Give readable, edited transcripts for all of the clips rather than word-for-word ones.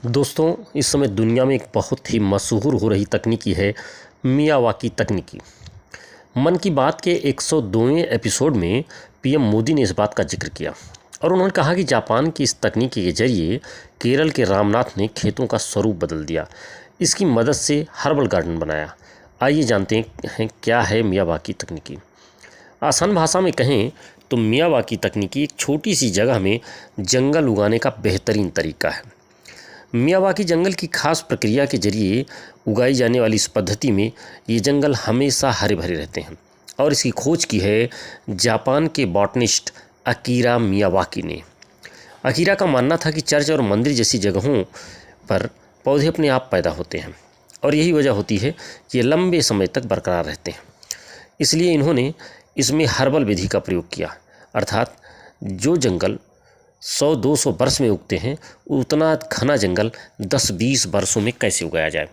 दोस्तों, इस समय दुनिया में एक बहुत ही मशहूर हो रही तकनीकी है मियावाकी तकनीकी। मन की बात के 102वें एपिसोड में पीएम मोदी ने इस बात का जिक्र किया और उन्होंने कहा कि जापान की इस तकनीकी के जरिए केरल के रामनाथ ने खेतों का स्वरूप बदल दिया। इसकी मदद से हर्बल गार्डन बनाया। आइए जानते हैं क्या है मियावाकी तकनीकी। आसान भाषा में कहें तो मियावाकी तकनीकी एक छोटी सी जगह में जंगल उगाने का बेहतरीन तरीका है। मियावाकी जंगल की खास प्रक्रिया के जरिए उगाई जाने वाली इस पद्धति में ये जंगल हमेशा हरे भरे रहते हैं और इसकी खोज की है जापान के बॉटनिस्ट अकीरा मियावाकी ने। अकीरा का मानना था कि चर्च और मंदिर जैसी जगहों पर पौधे अपने आप पैदा होते हैं और यही वजह होती है कि ये लंबे समय तक बरकरार रहते हैं। इसलिए इन्होंने इसमें हर्बल विधि का प्रयोग किया, अर्थात जो जंगल 100-200 वर्ष में उगते हैं उतना घना जंगल 10-20 वर्षों में कैसे उगाया जाए।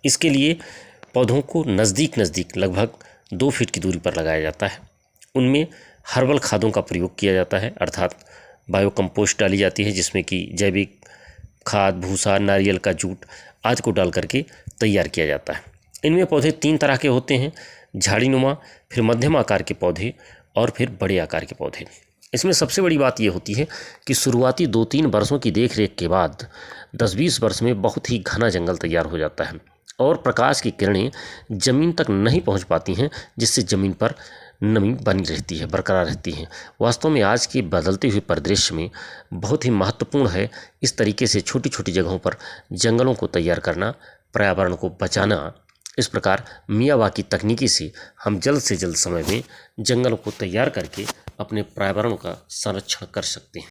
इसके लिए पौधों को नज़दीक लगभग 2 फीट की दूरी पर लगाया जाता है। उनमें हर्बल खादों का प्रयोग किया जाता है, अर्थात बायो कंपोस्ट डाली जाती है जिसमें कि जैविक खाद, भूसा, नारियल का जूट आदि को डाल करके तैयार किया जाता है। इनमें पौधे 3 तरह के होते हैं, झाड़ीनुमा, फिर मध्यम आकार के पौधे और फिर बड़े आकार के पौधे। इसमें सबसे बड़ी बात यह होती है कि शुरुआती 2-3 वर्षों की देखरेख के बाद 10-20 वर्ष में बहुत ही घना जंगल तैयार हो जाता है और प्रकाश की किरणें ज़मीन तक नहीं पहुंच पाती हैं, जिससे ज़मीन पर नमी बनी रहती है, बरकरार रहती है। वास्तव में आज के बदलते हुए परिदृश्य में बहुत ही महत्वपूर्ण है इस तरीके से छोटी छोटी जगहों पर जंगलों को तैयार करना, पर्यावरण को बचाना। इस प्रकार मियावाकी तकनीकी से हम जल्द से जल्द समय में जंगलों को तैयार करके अपने पर्यावरण का संरक्षण कर सकते हैं।